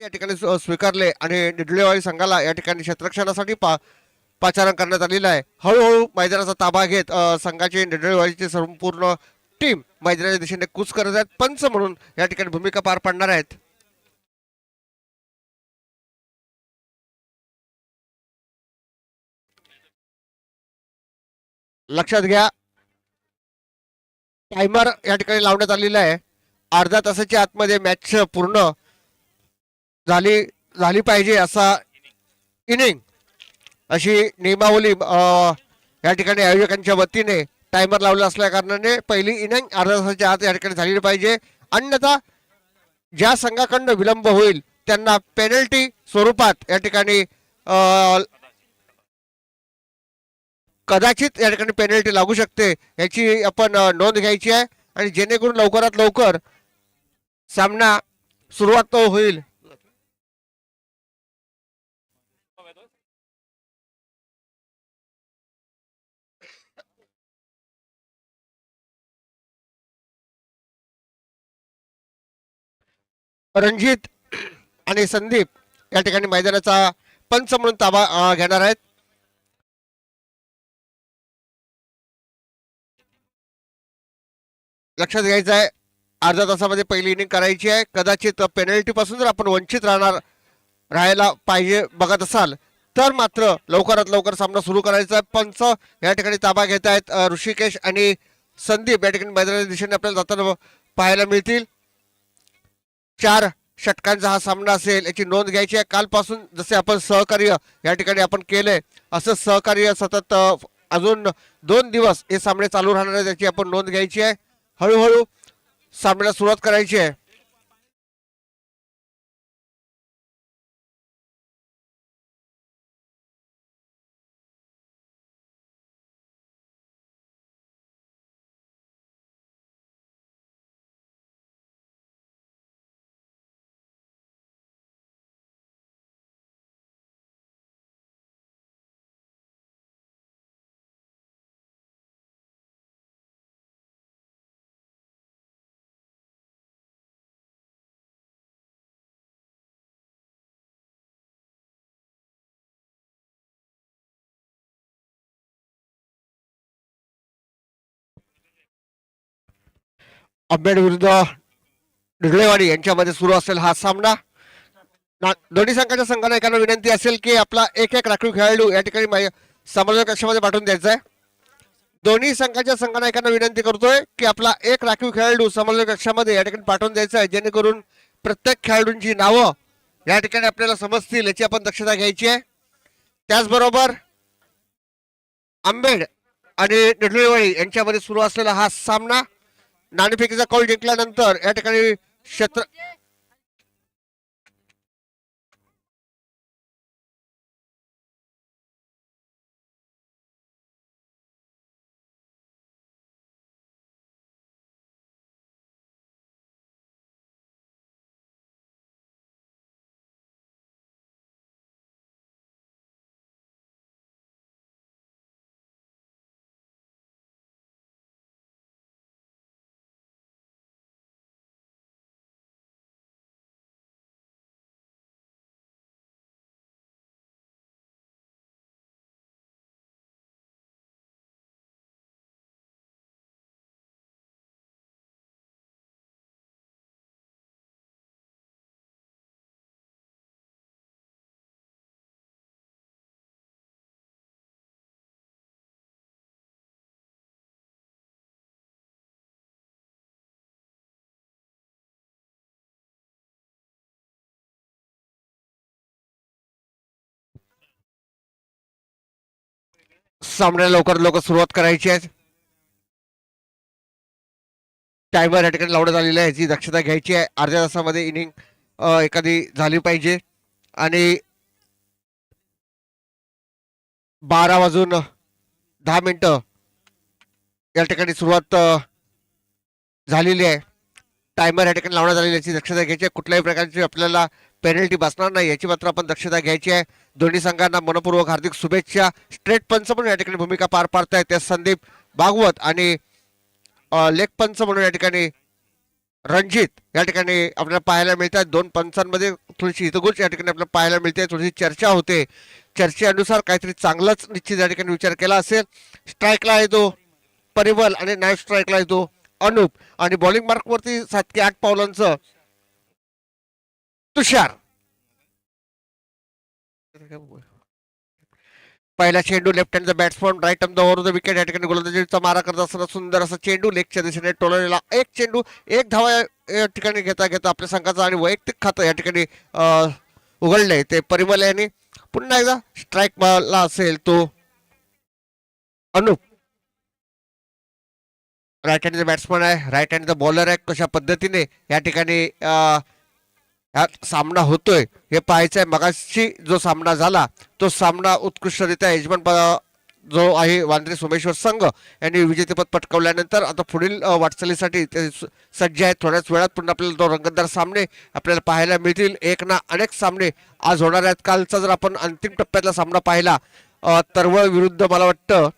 या ठिकाणी स्वीकारले आणि निडलेवाडी संघाला या ठिकाणी क्षेत्ररक्षणासाठी पाचारण करण्यात आलेलं आहे. हळूहळू मैदानाचा ताबा घेत संघाची निडलेवाडीची संपूर्ण टीम मैदानाच्या दिशेने कूच करत आहेत. पंच म्हणून या ठिकाणी भूमिका पार पाडणार आहेत. लक्षात घ्या, टायमर या ठिकाणी लावण्यात आलेला आहे. अर्ध्या तासाच्या आतमध्ये मॅच पूर्ण झाली पाहिजे असा इनिंग अशी नियमावली या ठिकाणी आयोजकांच्या वतीने टायमर लावला असल्या कारणाने पहिली इनिंग अर्ध्या तासाच्या आत या ठिकाणी झाली पाहिजे. अन्यथा ज्या संघाकडनं विलंब होईल त्यांना पेनल्टी स्वरूपात या ठिकाणी कदाचित या ठिकाणी पेनल्टी लागू शकते याची आपण नोंद घ्यायची आहे आणि जेणेकरून लवकरात लवकर सामना सुरुवात होईल. रणजित आणि संदीप या ठिकाणी मैदानाचा पंच म्हणून ताबा घेणार आहेत. लक्षात घ्यायचं आहे, अर्ध्या तासामध्ये पहिली इनिंग करायची आहे. कदाचित पेनल्टी पासून जर आपण वंचित राहायला पाहिजे बघत असाल तर मात्र लवकरात लवकर सामना सुरू करायचा आहे. पंच या ठिकाणी ताबा घेत आहेत. ऋषिकेश आणि संदीप या ठिकाणी मैदानाच्या दिशेने आपल्याला जाताना पाहायला मिळतील. 4 षटकांचा हा सामना असेल याची नोंद घ्यायची आहे. कालपासून जसे आपण सहकार्य या ठिकाणी आपण केलंय असं सहकार्य सतत अजून 2 दिवस हे सामने चालू राहणार आहेत याची आपण नोंद घ्यायची आहे. हळूहळू सामन्याला सुरुवात करायची आहे. अंबेड विरुद्ध ढिगळेवाडी यांच्यामध्ये सुरू असेल हा सामना. दोन्ही संघाच्या एकांना विनंती असेल की आपला एक राखीव खेळाडू या ठिकाणी समन्वय कक्षामध्ये पाठवून द्यायचा आहे. दोन्ही संघाच्या एकांना विनंती करतोय की आपला एक राखीव खेळाडू समन्वय कक्षामध्ये या ठिकाणी पाठवून द्यायचा आहे जेणेकरून प्रत्येक खेळाडूंची नावं या ठिकाणी आपल्याला समजतील याची आपण दक्षता घ्यायची आहे. त्याचबरोबर आंबेड आणि ढिगळेवाडी यांच्यामध्ये सुरू असलेला हा सामना नाणेफेकीचा कौल जिंकल्यानंतर या ठिकाणी सामन्याला लवकर सुरुवात करायची आहे. टायमर या ठिकाणी लावण्यात आलेला आहे याची दक्षता घ्यायची आहे. अर्ध्या तासामध्ये इनिंग एखादी झाली पाहिजे आणि 12:10 या ठिकाणी सुरुवात झालेली आहे. टायमर या ठिकाणी लावण्यात आलेली याची दक्षता घ्यायची आहे. कुठल्याही प्रकारची आपल्याला पेनल्टी बसणार नाही याची मात्र आपण दक्षता घ्यायची आहे. दोन्ही संघांना मनपूर्वक हार्दिक शुभेच्छा. स्ट्रेट पंच म्हणून या ठिकाणी भूमिका पार पाडतायत ते संदीप भागवत आणि लेग पंच म्हणून या ठिकाणी रणजित या ठिकाणी आपल्याला पाहायला मिळतात. दोन पंचांमध्ये थोडीशी हितगुज या ठिकाणी आपल्याला पाहायला मिळते. थोडीशी चर्चा होते. चर्चेनुसार काहीतरी चांगलाच निश्चित या ठिकाणी विचार केला असेल. स्ट्राईकला आहे तो परिमल आणि नाईट स्ट्राईकला आहे तो अनुप आणि बॉलिंग मार्क वरती 7 की 8 पावलांचं तुषार. पहिला चेंडू left hand batsman right on the over the wicket या ठिकाणी गोलंदाजीचा मारा करत असताना सुंदर असा चेंडू लेगच्या दिशेने टोलवलेला एक चेंडू एक धावा या ठिकाणी घेता घेता आपल्या संघाचा आणि वैयक्तिक खातं या ठिकाणी उघडलंय ते परिमल यांनी. पुन्हा एकदा स्ट्राईक ला असेल तो अनुप. राईट हँड बॅट्समन आहे, राईट हँड बॉलर आहे. कशा पद्धतीने या ठिकाणी हा सामना होतोय हे पाहायचंय. मगाशी जो सामना झाला तो सामना उत्कृष्टरित्या यजमान जो आहे वांद्रे सोमेश्वर संघ यांनी विजेतेपद पटकावल्यानंतर आता पुढील वाटचालीसाठी ते सज्ज आहेत. थोड्याच वेळात पुन्हा आपल्याला तो रंगतदार सामने आपल्याला पाहायला मिळतील. एक ना अनेक सामने आज होणार आहेत. कालचा जर आपण अंतिम टप्प्यातला सामना पाहिला तरवळ विरुद्ध मला वाटतं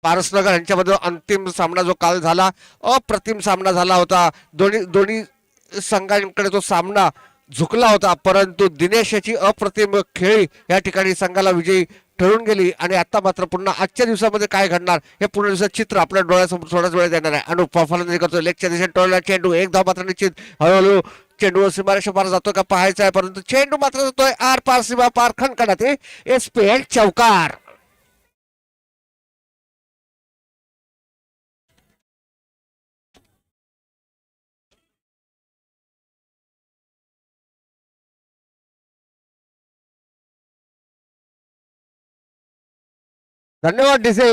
पारसनगर यांच्यामध्ये अंतिम सामना जो काल झाला अप्रतिम सामना झाला होता. दोन्ही संघांकडे तो सामना झुकला होता, परंतु दिनेश याची अप्रतिम खेळी या ठिकाणी संघाला विजयी ठरून गेली. आणि आता मात्र पुन्हा आजच्या दिवसामध्ये काय घडणार हे पूर्ण दिवसाचं चित्र आपल्या डोळ्यासमोर थोड्याच वेळ देणार आहे. अनुप फलंदाजी करतो, लेगच्या दिशेने टोळला चेंडू एक धाव मात्र निश्चित. हळूहळू चेंडू सीमारेषा पार जातो का पाहायचा आहे, परंतु चेंडू मात्र जातोय आर पार सीमा पार खणखणात एसपीएल चौकार. धन्यवाद डीसे.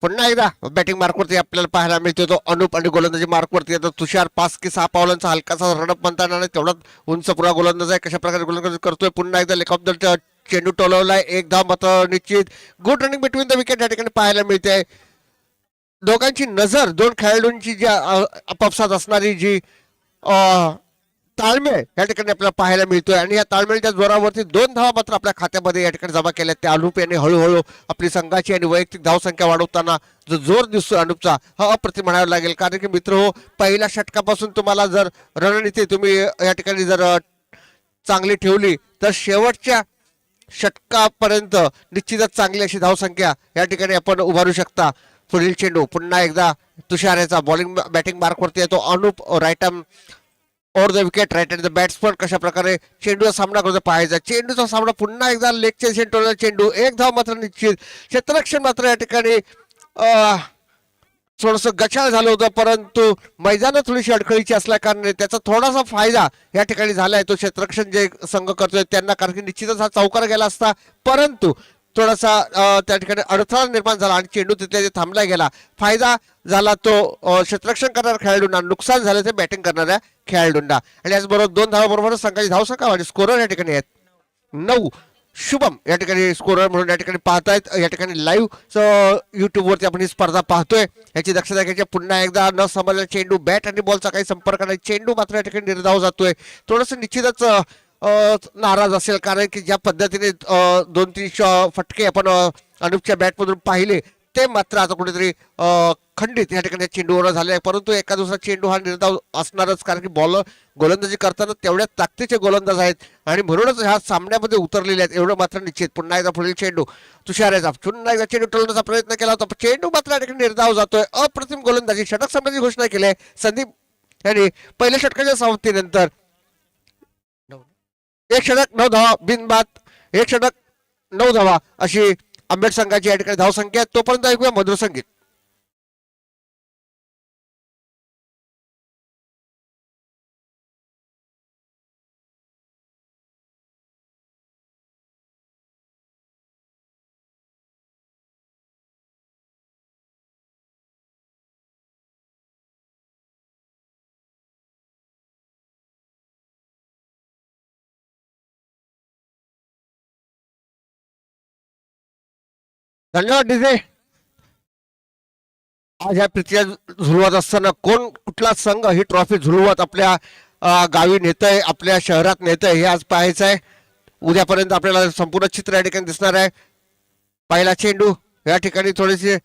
पुन्हा एकदा बॅटिंग मार्कवरती आपल्याला पाहायला मिळतो तो अनुप आणि गोलंदाजी मार्कवरती आता तुषार 5 की 6 पावलांचा हलकासा रनअप म्हणता येणार नाही तेवढाच उंच पुरा गोलंदाज आहे. कशा प्रकारे गोलंदाजी करतोय. पुन्हा एकदा लेग ऑफ द चेंडू टोलवलाय एक धाव मात्र निश्चित. Good running between the wicket या ठिकाणी पाहायला मिळते. दोघांची नजर दोन खेळाडूंची जी आपापसात असणारी जी ताळमेळ या ठिकाणी आपल्याला पाहायला मिळतोय आणि या ताळमेळच्या जोरावरती 2 धावा मात्र आपल्या खात्यामध्ये या ठिकाणी जमा केल्या. त्या अनुप यांनी हळूहळू आपली संघाची आणि वैयक्तिक धावसंख्या वाढवताना जो जोर दिसतो अनुपचा हा अप्रतिम म्हणावा लागेल. कारण की मित्र हो, पहिल्या षटकापासून तुम्हाला जर रणनीती तुम्ही या ठिकाणी जर चांगली ठेवली तर शेवटच्या षटकापर्यंत निश्चितच चांगली अशी धावसंख्या या ठिकाणी आपण उभारू शकता. पुढील चेंडू पुन्हा एकदा तुषार याचा बॉलिंग बॅटिंग मार्कवरती येतो. Anup right arm over the wicket right hand the batsman कशा प्रकारे चेंडूचा सामना करतो पाहायचा. चेंडूचा सामना पुन्हा एकदा लेगच्या दिशेने चेंडू एक धाव मात्र निश्चित. क्षेत्ररक्षण मात्र या ठिकाणी थोडस गचाळ झालं होतं, परंतु मैदान थोडीशी अडखळीची असल्या कारणाने त्याचा थोडासा फायदा या ठिकाणी झालाय तो क्षेत्ररक्षण जे संघ करतोय त्यांना. कारण की निश्चितच हा चौकार गेला असता, परंतु थोडासा त्या ठिकाणी अडथळा निर्माण झाला आणि चेंडू तिथे थांबला गेला. फायदा झाला तो क्षेत्ररक्षण करणाऱ्या खेळाडूंना, नुकसान झालं ते बॅटिंग करणाऱ्या खेळाडूंना. आणि याचबरोबर 2 धावाबरोबर संघाची धावसंख्या आणि स्कोरर या ठिकाणी आहेत 9. शुभम या ठिकाणी स्कोरर म्हणून या ठिकाणी पाहतायत. या ठिकाणी लाईव्ह युट्यूब वरती आपण ही स्पर्धा पाहतोय याची दक्षता घ्यायची. पुन्हा एकदा न समजलेला चेंडू, बॅट आणि बॉलचा काही संपर्क नाही. चेंडू मात्र या ठिकाणी निर्धाव जातोय. थोडस निश्चितच नाराज असेल, कारण की ज्या पद्धतीने 2-3 फटके आपण अनुपच्या बॅटमधून पाहिले ते मात्र आता कुठेतरी खंडित या ठिकाणी चेंडूवर झाले. परंतु एका दुसरा चेंडू हा निर्धाव असणारच, कारण की गोलंदाजी करताना तेवढ्या ताकदीचे गोलंदाज आहेत आणि म्हणूनच ह्या सामन्यामध्ये उतरलेले आहेत एवढं मात्र निश्चित. पुन्हा एकदा पुढील चेंडू तुषार याचा पुन्हा एकदा चेंडू टोलण्याचा प्रयत्न केला होता, चेंडू मात्र या ठिकाणी निर्धाव जातोय. अप्रतिम गोलंदाजी. षटक सामन्याची घोषणा केली आहे संदीप यांनी पहिल्या षटकाच्या समाप्तीनंतर. 1 षटक 9 धावा बिनबाद, 1 षटक 9 धावा अशी आंबेड संघाची या ठिकाणी धावसंख्या. तोपर्यंत ऐकूया मधुर संगीत. धन्यवाद डीजे. आज ह्या पृथ्वी झुलवत असताना कुठला संघ ही ट्रॉफी झुलवत आपल्या गावी नेतय, आपल्या शहरात नेतय हे आज पाहायचं आहे. उद्यापर्यंत आपल्याला संपूर्ण चित्र या ठिकाणी दिसणार आहे. पहिला चेंडू या ठिकाणी थोडीशी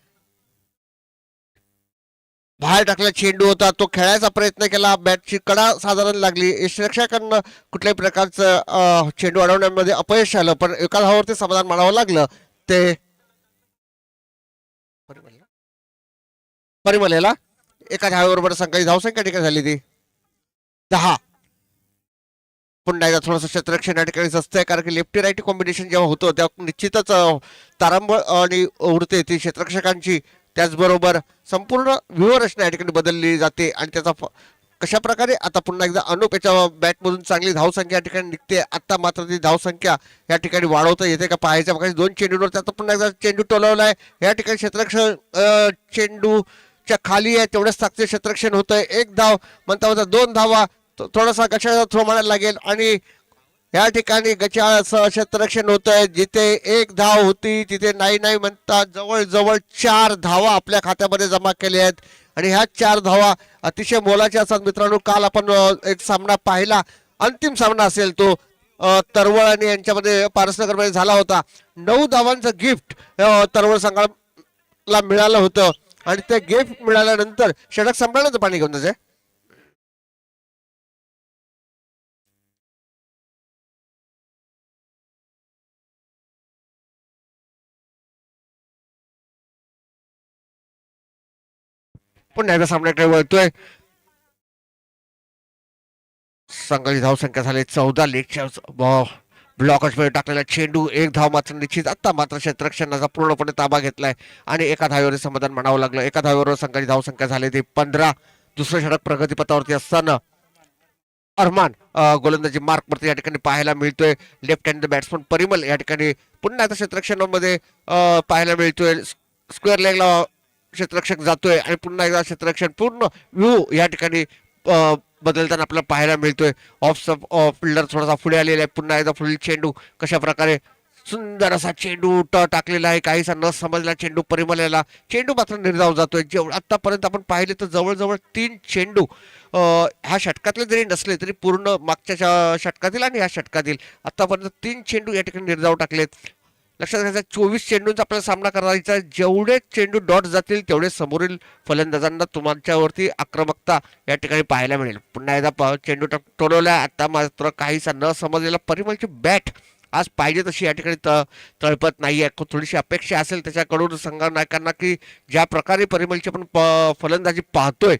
बाहेर टाकला चेंडू होता, तो खेळायचा प्रयत्न केला, बॅटची कडा साधारण लागली, यष्टिरक्षकांना कुठल्याही प्रकारचं चेंडू अडवण्यामध्ये अपयश आलं, पण एका धावावरती समाधान मानावं लागलं. ते परिमलेला एका धावेबरोबर संघाची धावसंख्या ठिकाणी झाली ती 10. पुन्हा एकदा थोडंसं क्षेत्ररक्षण या ठिकाणी असतंय, कारण की लेफ्टी राईटी कॉम्बिनेशन जेव्हा होतं तेव्हा निश्चितच तारांबळ आणि उडते ती क्षेत्ररक्षकांची. त्याचबरोबर संपूर्ण व्यूहरचना या ठिकाणी बदलली जाते आणि त्याचा कशा प्रकारे आता पुन्हा एकदा अनुप याच्या बॅटमधून चांगली धावसंख्या या ठिकाणी निघते. आता मात्र ती धावसंख्या या ठिकाणी वाढवता येते का पाहायच्या बघा. 2 चेंडूंवर आता पुन्हा एकदा चेंडू टोलवलाय या ठिकाणी क्षेत्ररक्षण चेंडूच्या खाली आहे तेवढंच ताकदीचे क्षेत्ररक्षण होतंय. 1 धाव म्हणता म्हणता 2 धावा, थोडासा गचाळ थ्रो मारायला लागेल आणि या ठिकाणी गचाळ क्षेत्ररक्षण होत आहे. जिथे 1 धाव होती तिथे नाही म्हणता जवळजवळ 4 धावा आपल्या खात्यामध्ये जमा केल्या आहेत आणि ह्या 4 धावा अतिशय मोलाच्या असतात मित्रांनो. काल आपण एक सामना पाहिला, अंतिम सामना असेल तो तरवळ आणि यांच्यामध्ये पारसनगरमध्ये झाला होता. 9 धावांचं गिफ्ट तरवळ संघाला मिळालं होतं आणि ते गिफ्ट मिळाल्यानंतर षटक संपल्यानंतर पाणी घेऊन जायचं. पुन्हा एकदा सामन्याकडे वळतोय. संघाची धावसंख्या झाली 14. लेगच्या ब्लॉकच मध्ये टाकलेला चेंडू 1 धाव मात्र निश्चित. आता मात्र क्षेत्ररक्षणाचा पूर्णपणे ताबा घेतलाय आणि एका धावेवर समाधान मानावं लागलं. एका धावेवर संघाची धावसंख्या झाली ती 15. दुसरं षटक प्रगतीपथावरती असताना अरमान गोलंदाजी मार्क वरती या ठिकाणी पाहायला मिळतोय. लेफ्ट हँड बॅट्समन परिमल या ठिकाणी पुन्हा एकदा क्षेत्ररक्षणामध्ये पाहायला मिळतोय. स्क्वेअर लेगला क्षेत्ररक्षक जातोय आणि पुन्हा एकदा क्षेत्ररक्षण पूर्ण व्ह्यू या ठिकाणी बदलताना आपल्याला पाहायला मिळतोय. ऑफ फिल्डर थोडासा पुढे आलेला आहे. पुन्हा एकदा पुढील चेंडू कशा प्रकारे सुंदर असा चेंडू टाकलेला आहे. काहीसा न समजला चेंडू परिमलेला. चेंडू मात्र निर्धाव जातोय. जेवढं आतापर्यंत आपण पाहिले तर जवळजवळ 3 चेंडू ह्या षटकातले जरी नसले तरी पूर्ण मागच्या षटकातील आणि ह्या षटकातील आतापर्यंत 3 चेंडू या ठिकाणी निर्धाव टाकलेत. लक्षात घ्यायचं 24 चेंडूंचा आपल्याला सामना करायचा. जेवढे चेंडू डॉट जातील तेवढे समोरील फलंदाजांना तुमच्यावरती आक्रमकता या ठिकाणी पाहायला मिळेल. पुन्हा एकदा चेंडू टोलवला. आता मात्र काहीसा न समजलेला परिमलची बॅट आज पाहिजे तशी या ठिकाणी तळपत नाहीये. थोडीशी अपेक्षा असेल त्याच्याकडून संघनायकांना की ज्या प्रकारे परिमलची आपण फलंदाजी पाहतोय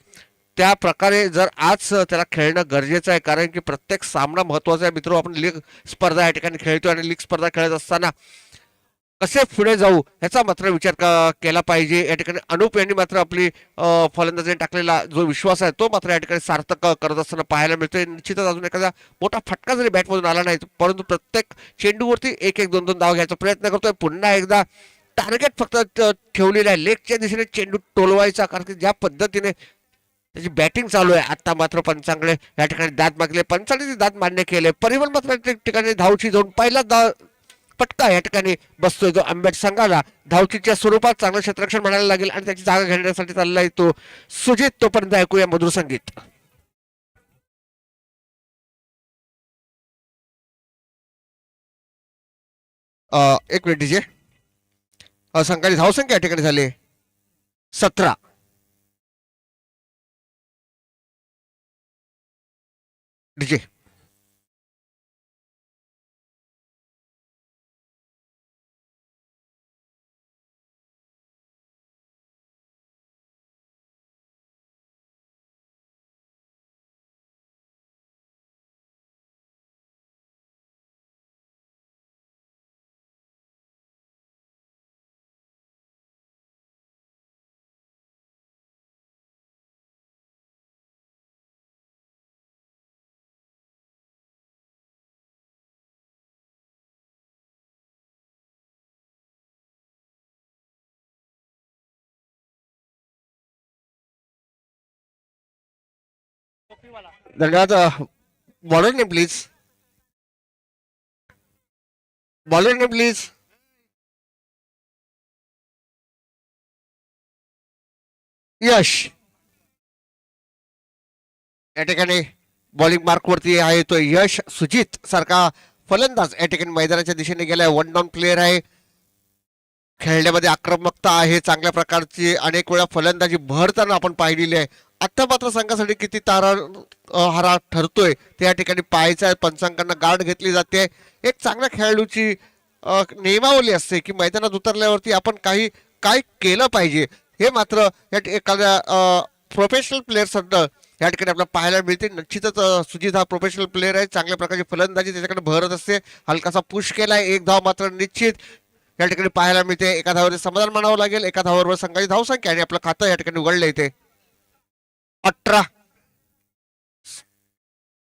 त्या प्रकारे जर आज त्याला खेळणं गरजेचं आहे, कारण की प्रत्येक सामना महत्वाचा आहे मित्रो. आपण लीग स्पर्धा या ठिकाणी खेळतोय आणि लीग स्पर्धा खेळत असताना कसे पुढे जाऊ ह्याचा मात्र विचार केला पाहिजे. या ठिकाणी अनुप यांनी मात्र आपली फलंदाजी टाकलेला जो विश्वास आहे तो मात्र या ठिकाणी सार्थक करत असताना पाहायला मिळतोय. निश्चितच अजून एखादा मोठा फटका जरी बॅटमधून आला नाही परंतु प्रत्येक चेंडूवरती 1-1, 2-2 धाव घ्यायचा प्रयत्न करतोय. पुन्हा एकदा टार्गेट फक्त ठेवलेलं आहे लेगच्या दिशेने चेंडू टोलवायचा, कारण की ज्या पद्धतीने त्याची बॅटिंग चालू आहे. आता मात्र पंचांकडे या ठिकाणी दाद मागले. पंचांनी दाद मान्य केले. परिमल मात्र ठिकाणी धावची जाऊन पहिला पटका या ठिकाणी बसतोय जो आंबेड संघाला धावचीच्या स्वरूपात चांगलं क्षेत्ररक्षण म्हणायला लागेल आणि त्याची जागा घेण्यासाठी चाललाय तो सुजित. तोपर्यंत ऐकूया मधुर संगीत. एक मिनिट डीजे. संघाची धावसंख्या या ठिकाणी झाली 17. डीजे धन्यवाद. Bowler name please. Bowler name please. Yash या ठिकाणी बॉलिंग मार्क वरती आहे तो यश सुजित सारखा फलंदाज या ठिकाणी मैदानाच्या दिशेने गेलाय. 1 डाऊन प्लेअर आहे. खेळण्यामध्ये आक्रमकता आहे, चांगल्या प्रकारची अनेक वेळा फलंदाजी भरताना आपण पाहिलेली आहे. आता मात्र संघासाठी किती तारा हारा ठरतोय ते या ठिकाणी पाहायचं आहे. पंचांकांना गार्ड घेतली जाते. एक चांगल्या खेळाडूची नियमावली असते की मैदानात उतरल्यावरती आपण काय केलं पाहिजे हे मात्र एखाद्या प्रोफेशनल प्लेअर या ठिकाणी आपल्याला पाहायला मिळते. निश्चितच सुजित हा प्रोफेशनल प्लेअर आहे. चांगल्या प्रकारची फलंदाजी त्याच्याकडे भरत असते. हलकासा पुश केलाय, एक धाव मात्र निश्चित या ठिकाणी पाहायला मिळते. एका धावावर समाधान मानावं लागेल. एका धावावर संघाची धावसंख्या आणि आपलं खातं या ठिकाणी उघडलं इथे 18.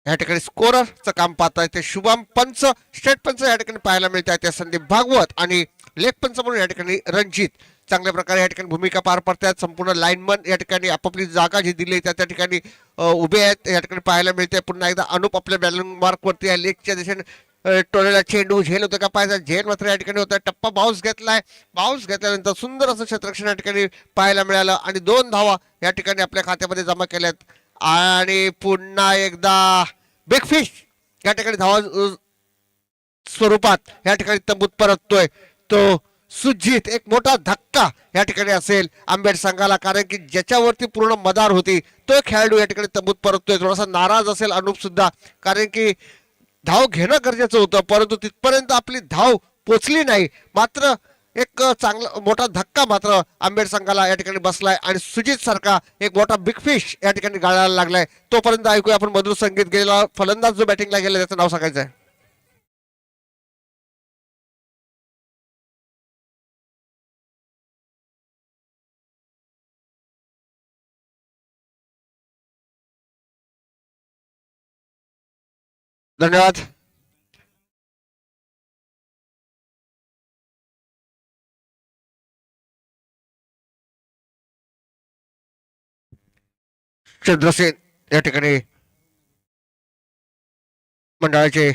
या ठिकाणी स्कोररचं काम पाहता येते शुभम पंच. स्टेट पंच या ठिकाणी पाहायला मिळत आहे. संदीप भागवत आणि लेग पंच म्हणून या ठिकाणी रणजित चांगल्या प्रकारे या ठिकाणी भूमिका पार पडतात. संपूर्ण लाईनमन या ठिकाणी आपापली जागा जी दिली त्या ठिकाणी उभे आहेत या ठिकाणी पाहायला मिळते. पुन्हा एकदा अनुप आपल्या बॅलिंग मार्क वरती आहे. लेगच्या दिशेने टोलेला चेंडू झेल होतं का पाहायचा. झेल मात्र या ठिकाणी होता. टप्पा बाउन्स घेतलाय. बाउन्स घेतल्यानंतर सुंदर असं क्षेत्ररक्षण या ठिकाणी पाहायला मिळालं आणि 2 धावा या ठिकाणी आपल्या खात्यामध्ये जमा केल्यात. आणि पुन्हा एकदा बिग फिश या ठिकाणी धावा स्वरूपात या ठिकाणी तंबूत परततोय तो सुजित. एक मोठा धक्का या ठिकाणी असेल आंबेड संघाला, कारण की ज्याच्यावरती पूर्ण मदार होती तो खेळाडू या ठिकाणी तंबूत परततोय. थोडासा नाराज असेल अनुप सुद्धा, कारण की धाव घेणं गरजेचं होतं परंतु तिथपर्यंत आपली धाव पोचली नाही. मात्र एक चांगला मोठा धक्का मात्र आंबेड संघाला या ठिकाणी बसलाय आणि सुजित सारखा एक मोठा बिग फिश या ठिकाणी गाळायला लागलाय. तोपर्यंत ऐकूया आपण मधुर संगीत. गेलेला फलंदाज जो बॅटिंगला गेला त्याचं नाव सांगायचं आहे. धन्यवाद. चंद्रसेन या ठिकाणी मंडळाचे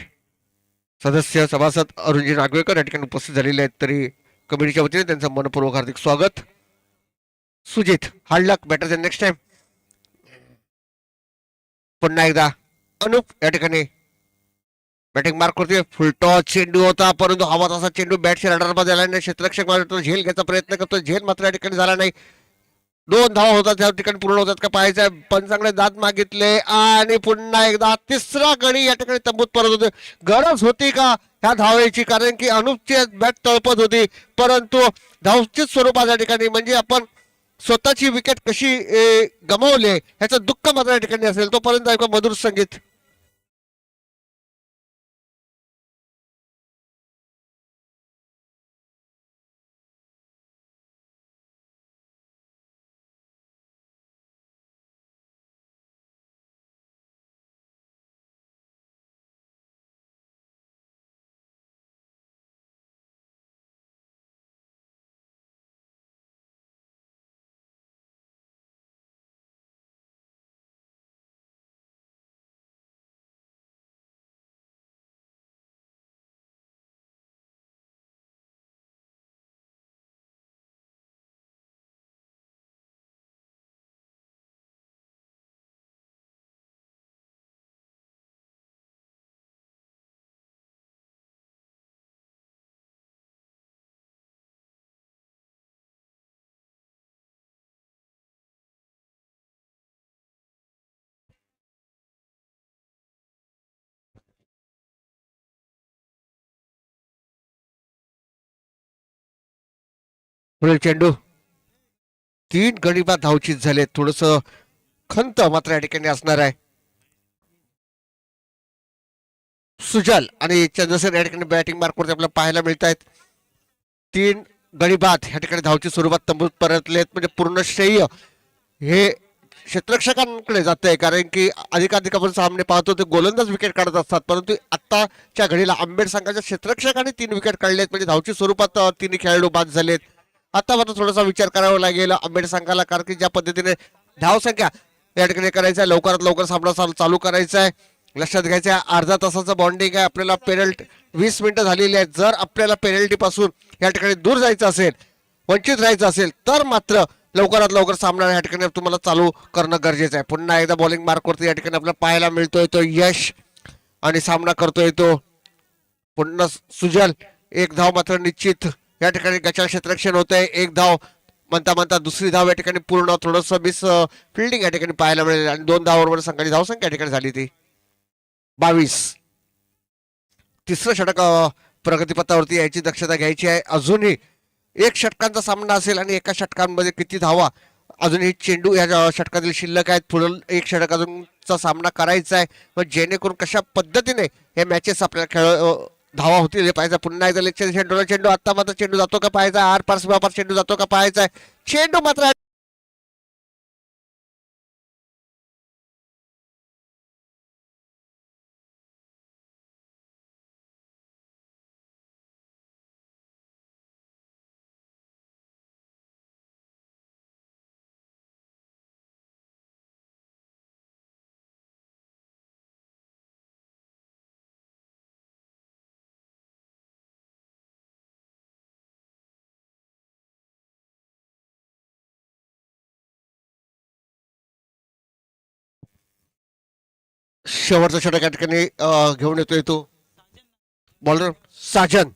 सदस्य सभासद अरुणजी नागवेकर या ठिकाणी उपस्थित झालेले आहेत. तरी कमिटीच्या वतीने त्यांचं मनपूर्वक हार्दिक स्वागत. सुजित हार्ड लक, बेटर दॅन नेक्स्ट टाइम. पुन्हा एकदा अनुप या ठिकाणी बॅटिंग मार्क करतोय. फुल टॉस चेंडू होता परंतु हवा तसा चेंडू बॅटच्या रडारमध्ये आला नाही. क्षेत्ररक्षक मात्र झेल घ्यायचा प्रयत्न करतो. झेल मात्र या ठिकाणी झाला नाही. 2 धावा होतात त्या ठिकाणी पूर्ण होतात का पाहायचं. पंचांकडे दाद मागितले आणि पुन्हा एकदा तिसरा गडी या ठिकाणी तंबूत परत होते. गरज होती का ह्या धावेची, कारण की अनुपची बॅट तळपत होती परंतु धावचित स्वरूपात या ठिकाणी म्हणजे आपण स्वतःची विकेट कशी गमावली ह्याचं दुःख मात्र या ठिकाणी असेल. तोपर्यंत ऐका मधुर संगीत. पुढील चेंडू 3 गडी बाद धावचीत झाले. थोडस खंत मात्र या ठिकाणी असणार आहे. सुजल आणि चंद्रसेन या ठिकाणी बॅटिंग मार्क वरती आपल्याला पाहायला मिळत आहेत. 3 गडी बाद या ठिकाणी धावची स्वरूपात तंबूत परतलेत. म्हणजे पूर्ण श्रेय हे क्षेत्ररक्षकांकडे जात आहे, कारण की अधिकाधिक आपण सामने पाहतो ते गोलंदाज विकेट काढत असतात परंतु आत्ताच्या घडीला आंबेड संघाच्या क्षेत्ररक्षकांनी 3 विकेट काढलेत. म्हणजे धावची स्वरूपात 3 खेळाडू बाद झालेत. आता मात्र थोडासा विचार करावा लागेल आंबेड संघाला, कारण की ज्या पद्धतीने धावसंख्या या ठिकाणी करायचं आहे, लवकरात लवकर सामना चालू करायचा आहे. लक्षात घ्यायचं आहे अर्धा तासाचं बॉन्डिंग आहे. आपल्याला पेनल्टी 20 मिनिटं झालेली आहेत. जर आपल्याला पेनल्टी पासून या ठिकाणी दूर जायचं असेल, वंचित राहायचं असेल तर मात्र लवकरात लवकर सामना या ठिकाणी तुम्हाला चालू करणं गरजेचं आहे. पुन्हा एकदा बॉलिंग मार्क वरती या ठिकाणी आपल्याला पाहायला मिळतोय तो यश आणि सामना करतोय तो पुन्हा सुजल. 1 धाव मात्र निश्चित या ठिकाणी गचाळ क्षेत्ररक्षण होत आहे. एक धाव म्हणता म्हणता दुसरी धाव या ठिकाणी पूर्ण, थोडंसं मिस फिल्डिंग या ठिकाणी पाहायला मिळेल आणि 2 धावांवर संघाची धावसंख्या या ठिकाणी झाली ती 22. तिसरं षटक प्रगतीपथावरती यायची दक्षता घ्यायची आहे. अजूनही एक षटकांचा सामना असेल आणि एका षटकांमध्ये किती धावा अजूनही चेंडू या षटकातील शिल्लक आहेत. पुढील एक षटक अजूनचा सामना करायचा आहे. मग जेणेकरून कशा पद्धतीने हे मॅचेस आपल्याला धावा होतील हे पाहायचं. पुन्हा एकदा लेक्चर चेंडूला चेंडू आता मात्र चेंडू जातो का पाहायचा. आर पार सीमापार चेंडू जातो का पाहायचा आहे. चेंडू मात्र शेवटचा षटक या ठिकाणी घेऊन येतोय तो बॉलर साजन.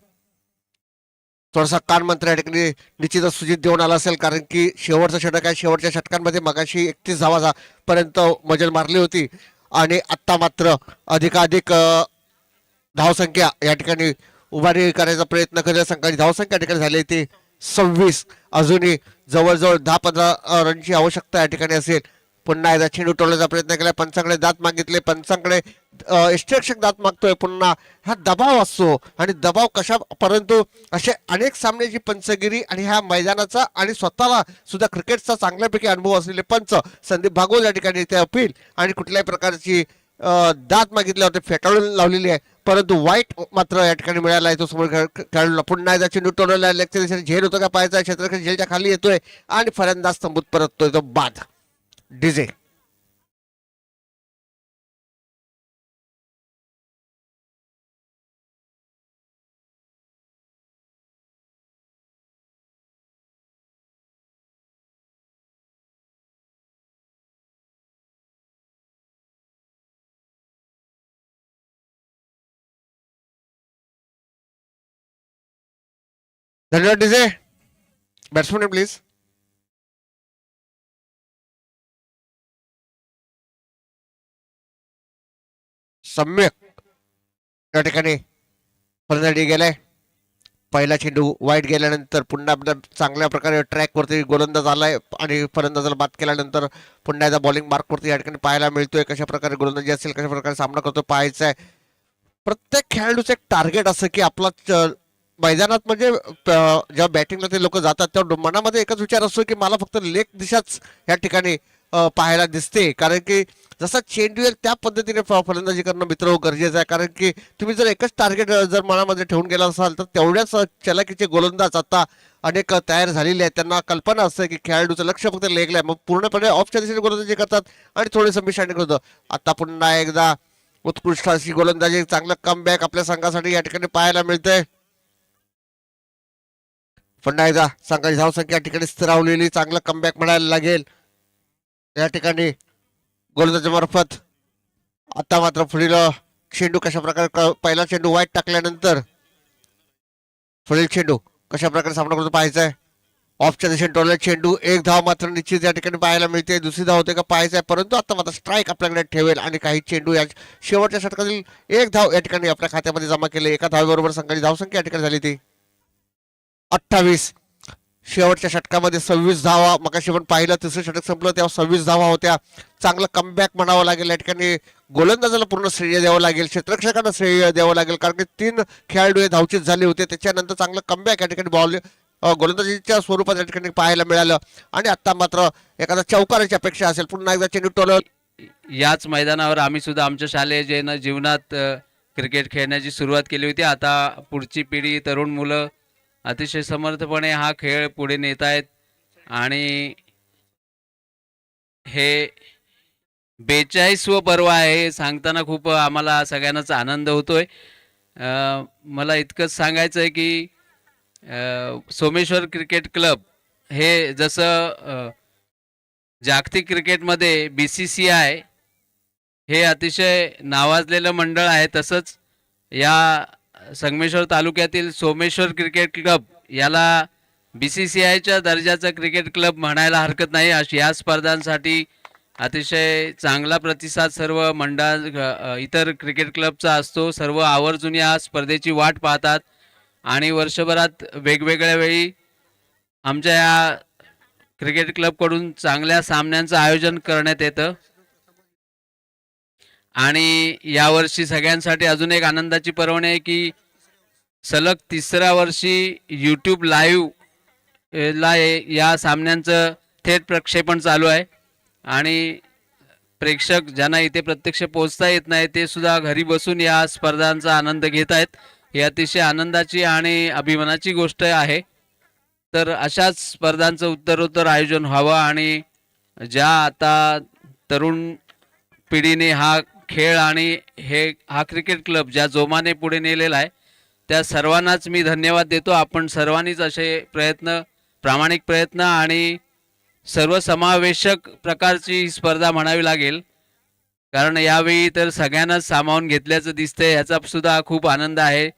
थोडासा कान मंत्र या ठिकाणी निश्चितच सुजित देऊन आला असेल, कारण की शेवटचं षटक आहे. शेवटच्या षटकांमध्ये मगाशी 31 धावा पर्यंत मजल मारली होती आणि आत्ता मात्र अधिकाधिक धावसंख्या या ठिकाणी उभारी करायचा प्रयत्न करेल संघाची. धावसंख्या या ठिकाणी झाली ती 26. अजूनही जवळजवळ 10-15 रनची आवश्यकता या ठिकाणी असेल. पुन्हा एकदा चेंडू टोलण्याचा प्रयत्न केला. पंचांकडे दात मागितले. पंचांकडे इन्स्ट्रक्शन दात मागतोय. पुन्हा हा दबाव असतो आणि दबाव कशा, परंतु असे अनेक सामन्याची पंचगिरी आणि ह्या मैदानाचा आणि स्वतःला सुद्धा क्रिकेटचा चांगल्यापैकी अनुभव असलेले पंच संदीप भागवत या ठिकाणी ते अपील आणि कुठल्याही प्रकारची दात मागितल्या होते फेटाळून लावलेली आहे. परंतु वाईट मात्र या ठिकाणी मिळाला आहे तो समोर खेळाडूला. पुन्हा एकदा चेंडू टोलवला. लेगच्या झेल होतो का पाहायचा. क्षेत्ररक्षण झेलच्या खाली येतोय आणि फलंदाज तंबूत परततोय तो बाद. डीजे धन्यवाद. DJ batsman please. सम्यक या ठिकाणी फलंदाजी गेलाय. पहिला चेंडू वाईट गेल्यानंतर पुन्हा आपल्या चांगल्या प्रकारे ट्रॅकवरती गोलंदाज आलाय आणि फलंदाजाला बाद केल्यानंतर पुन्हा एकदा बॉलिंग मार्कवरती या ठिकाणी पाहायला मिळतोय. कशा प्रकारे गोलंदाजी असेल, कशा प्रकारे सामना करतो पाहायचा आहे. प्रत्येक खेळाडूचं एक टार्गेट असं की आपला मैदानात म्हणजे जेव्हा बॅटिंगला ते लोक जातात तेव्हा मनामध्ये एकच विचार असतो की मला फक्त लेग दिशाच या ठिकाणी पाहायला दिसते. कारण की जसा चेंडू येईल त्या पद्धतीने फलंदाजी करणं मित्र गरजेचं आहे. कारण की तुम्ही जर एकच टार्गेट जर मनामध्ये ठेवून गेला असाल तर तेवढ्याच चलाकीचे गोलंदाज आता अनेक तयार झालेले आहेत. त्यांना कल्पना असते की खेळाडूचं लक्ष फक्त लेगला आहे, मग पूर्णपणे ऑफच्या दिशेने गोलंदाजी करतात आणि थोडेसं मिसअंडरस्टँडिंग होतं. आता पुन्हा एकदा उत्कृष्ट अशी गोलंदाजी, चांगलं कमबॅक आपल्या संघासाठी या ठिकाणी पाहायला मिळतंय. पुन्हा एकदा संघाची धावसंख्या या ठिकाणी स्थिरावलेली, चांगलं कमबॅक म्हणायला लागेल या ठिकाणी गोलंदाजी मार्फत. आता मात्र पुढील चेंडू कशा प्रकारे, पहिला चेंडू वाईट टाकल्यानंतर पुढील चेंडू कशा प्रकारे सामना करतो पाहायचा आहे. ऑफच्या दिशेने टोलला चेंडू. एक धाव मात्र निश्चित या ठिकाणी पाहायला मिळते. दुसरी धाव होते का पाहायचं आहे, परंतु आता मात्र स्ट्राईक आपल्याकडे ठेवेल आणि काही चेंडू या शेवटच्या षटकातील एक धाव या ठिकाणी आपल्या खात्यामध्ये जमा केले. एका धावेबरोबर संघाची धावसंख्या या ठिकाणी झाली ती 28. शेवटच्या षटकामध्ये 26 धावा. मगाशी पण पाहिलं तिसरं षटक संपलं तेव्हा 26 धावा होत्या. चांगलं कमबॅक म्हणावं लागेल या ठिकाणी. गोलंदाजाला पूर्ण श्रेय द्यावं लागेल, क्षेत्ररक्षकांना श्रेय द्यावं लागेल, कारण की 3 खेळाडू हे धावचीत झाले होते. त्याच्यानंतर चांगलं कमबॅक या ठिकाणी बॉल गोलंदाजीच्या स्वरूपात या ठिकाणी पाहायला मिळालं आणि आता मात्र एखादा चौकाराची अपेक्षा असेल. पुन्हा एकदा चेंडू टोलव. याच मैदानावर आम्ही सुद्धा आमच्या शालेय जीवनात क्रिकेट खेळण्याची सुरुवात केली होती. आता पुढची पिढी, तरुण मुलं अतिशय समर्थपणे हा खेळ पुढे नेत आहेत आणि हे 42वं पर्व आहे. सांगताना खूप आम्हाला सगळ्यांनाच आनंद होतोय. मला इतकंच सांगायचं आहे की सोमेश्वर क्रिकेट क्लब हे जसं जागतिक क्रिकेटमध्ये BCCI हे अतिशय नावाजलेलं मंडळ आहे, तसंच या संगमेश्वर तालुक्यातील सोमेश्वर क्रिकेट क्लब याला BCCIच्या दर्जाचा क्रिकेट क्लब म्हणायला हरकत नाही. या स्पर्धांसाठी अतिशय चांगला प्रतिसाद सर्व इतर क्रिकेट क्लबचा असतो. सर्व आवर्जून या स्पर्धेची वाट पाहतात आणि वर्षभरात वेगवेगळ्या वेळी आमच्या या क्रिकेट क्लबकडून चांगल्या सामन्यांचं आयोजन करण्यात येतं. आणि यावर्षी सगळ्यांसाठी अजून एक आनंदाची पर्वणी आहे की सलग तिसऱ्या वर्षी यूट्यूब लाईव्ह या सामन्यांचं थेट प्रक्षेपण चालू आहे आणि प्रेक्षक ज्यांना इथे प्रत्यक्ष पोहोचता येत नाही ते सुद्धा घरी बसून या स्पर्धांचा आनंद घेत आहेत. ही अतिशय आनंदाची आणि अभिमानाची गोष्ट आहे. तर अशाच स्पर्धांचं उत्तरोत्तर आयोजन व्हावं आणि ज्या आता तरुण पिढीने हा खेळ आणि हा क्रिकेट क्लब ज्या जोमाने पुढे नेलेला आहे त्या सर्वांनाच मी धन्यवाद देतो. आपण सर्वांनीच असे प्रामाणिक प्रयत्न आणि सर्वसमावेशक प्रकारची ही स्पर्धा म्हणावी लागेल, कारण यावेळी तर सगळ्यांनाच सामावून घेतल्याचं दिसतंय. याचा सुद्धा खूप आनंद आहे.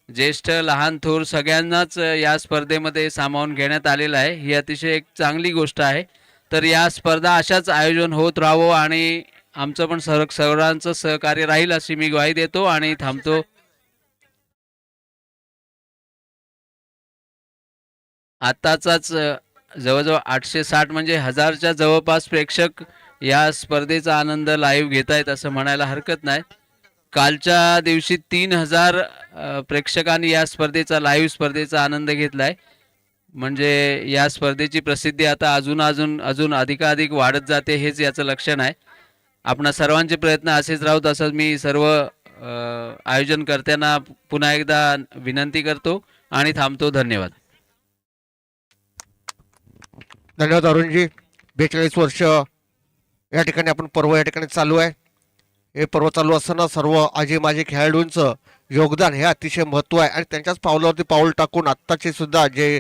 ज्येष्ठ लहान थोर सगळ्यांनाच या स्पर्धेमध्ये सामावून घेण्यात आलेलं आहे. ही अतिशय एक चांगली गोष्ट आहे. तर या स्पर्धा अशाच आयोजन होत राहावं आणि आमचं पण सर्वांचं सहकार्य राहील अशी मी ग्वाही देतो आणि थांबतो. आताचाच जवळजवळ 860 म्हणजे 1000च्या जवळपास प्रेक्षक या स्पर्धेचा आनंद लाईव्ह घेत आहेत असं म्हणायला हरकत नाही. कालच्या दिवशी 3000 प्रेक्षकांनी या स्पर्धेचा आनंद घेतलाय. म्हणजे या स्पर्धेची प्रसिद्धी आता अजून अधिकाधिक वाढत जाते हेच याचं लक्षण आहे. आपणा सर्वांचे प्रयत्न असेच राहूत असं मी सर्व आयोजनकर्त्यांना पुन्हा एकदा विनंती करतो आणि थांबतो. धन्यवाद. धन्यवाद अरुणजी. 42 वर्ष या ठिकाणी आपण पर्व या ठिकाणी चालू आहे. हे पर्व चालू असताना सर्व आजी माजी खेळाडूंचं योगदान हे अतिशय महत्त्व आहे आणि त्यांच्याच पावलावरती पाऊल टाकून आत्ताचे सुद्धा जे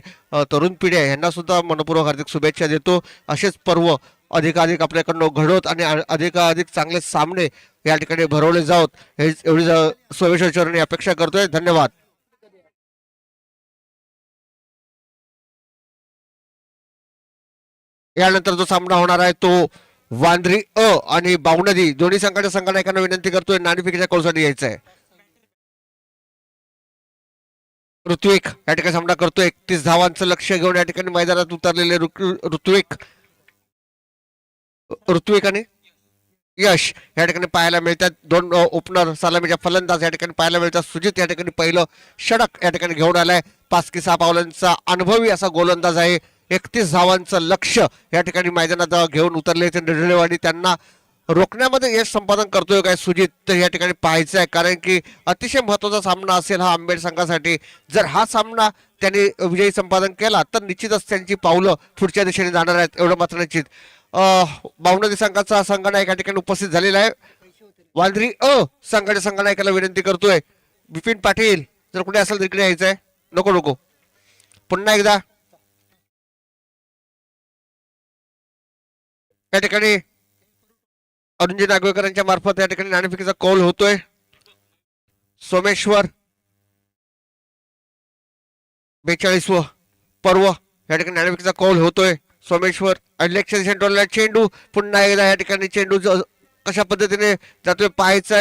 तरुण पिढी आहे यांना सुद्धा मनपूर्वक हार्दिक शुभेच्छा देतो. असेच पर्व अधिकाधिक आपल्याकडनं घडवत आणि अधिकाधिक चांगले सामने या ठिकाणी भरवले जावत हे एवढी सोमेश्वर चरणी अपेक्षा करतोय. धन्यवाद. यानंतर जो सामना होणार आहे तो वांद्री आणि बावनदी दोन्ही संघाच्या संघनायकांना विनंती करतोय नाणेफेकीच्या कौलसाठी यायचं आहे. ऋत्विक या ठिकाणी सामना करतोय. 31 धावांचं लक्ष घेऊन या ठिकाणी मैदानात उतरलेले ऋत्विक आणि यश या ठिकाणी पाहायला मिळतात. दोन ओपनर सलामीच्या फलंदाज या ठिकाणी पाहायला मिळतात. सुजित या ठिकाणी पहिलं षटक या ठिकाणी घेऊन आलाय. 5 की 6 पावलांचा अनुभवी असा गोलंदाज आहे. 31 धावांचं लक्ष या ठिकाणी मैदानात घेऊन उतरले ते निर्णयवादी. त्यांना रोखण्यामध्ये यश संपादन करतोय काय सुजित तर या ठिकाणी पाहायचं आहे, कारण की अतिशय महत्वाचा सामना असेल हा आंबेड संघासाठी. जर हा सामना त्यांनी विजयी संपादन केला तर निश्चितच त्यांची पावलं पुढच्या दिशेने जाणार आहेत एवढं मात्र निश्चित. बावनदी संघाचा संघनायक या ठिकाणी उपस्थित झालेला आहे. वांद्री संघाच्या संघनायकाला विनंती करतोय बिपिन पाटील जर कुठे असेल तर इकडे यायचंय. नको पुन्हा एकदा या ठिकाणी अरुणजी नागवेकरांच्या मार्फत या ठिकाणी नाणेफेकीचा कौल होतोय. सोमेश्वर 42व पर्व या ठिकाणी नाणेफेकीचा कौल होतोय. सोमेश्वर अडलेक्ष सेंटरला चेंडू पुन्हा एकदा या ठिकाणी चेंडू कशा पद्धतीने जातोय पाहायचा.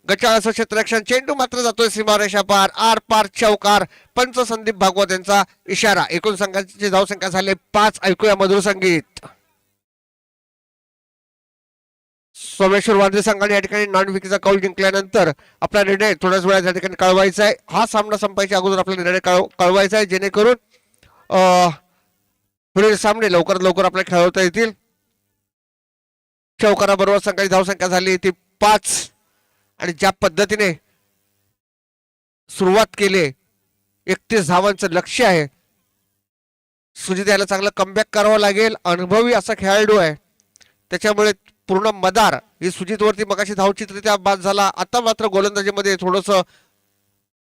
गचाळ असं क्षेत्ररक्षण चेंडू मात्र जातोय सीमारेषा पार आर पार चौकार. पंच संदीप भागवत यांचा इशारा. एकूण संघाची धावसंख्या झाले 5. ऐकूया मधुर संगीत. सोमेश्वर वांद्रे संघाने या ठिकाणी नाणेफेकीचा कौल जिंकल्यानंतर आपला निर्णय थोड्याच वेळात या ठिकाणी कळवायचा आहे. हा सामना संपायच्या अगोदर आपला निर्णय कळवायचा आहे जेणेकरून पुढील सामने लवकरात लवकर आपल्याला खेळवता येतील. चौकाराबरोबर संघाची धावसंख्या झाली ती 5 आणि ज्या पद्धतीने सुरुवात केली 31 धावांचं लक्ष्य आहे. सुजित याला चांगलं कमबॅक करावं लागेल. अनुभवी असा खेळाडू आहे त्याच्यामुळे पूर्ण मदार ही सुजित वरती मगाशी धावचित्रित्या बाद झाला. आता मात्र गोलंदाजीमध्ये थोडस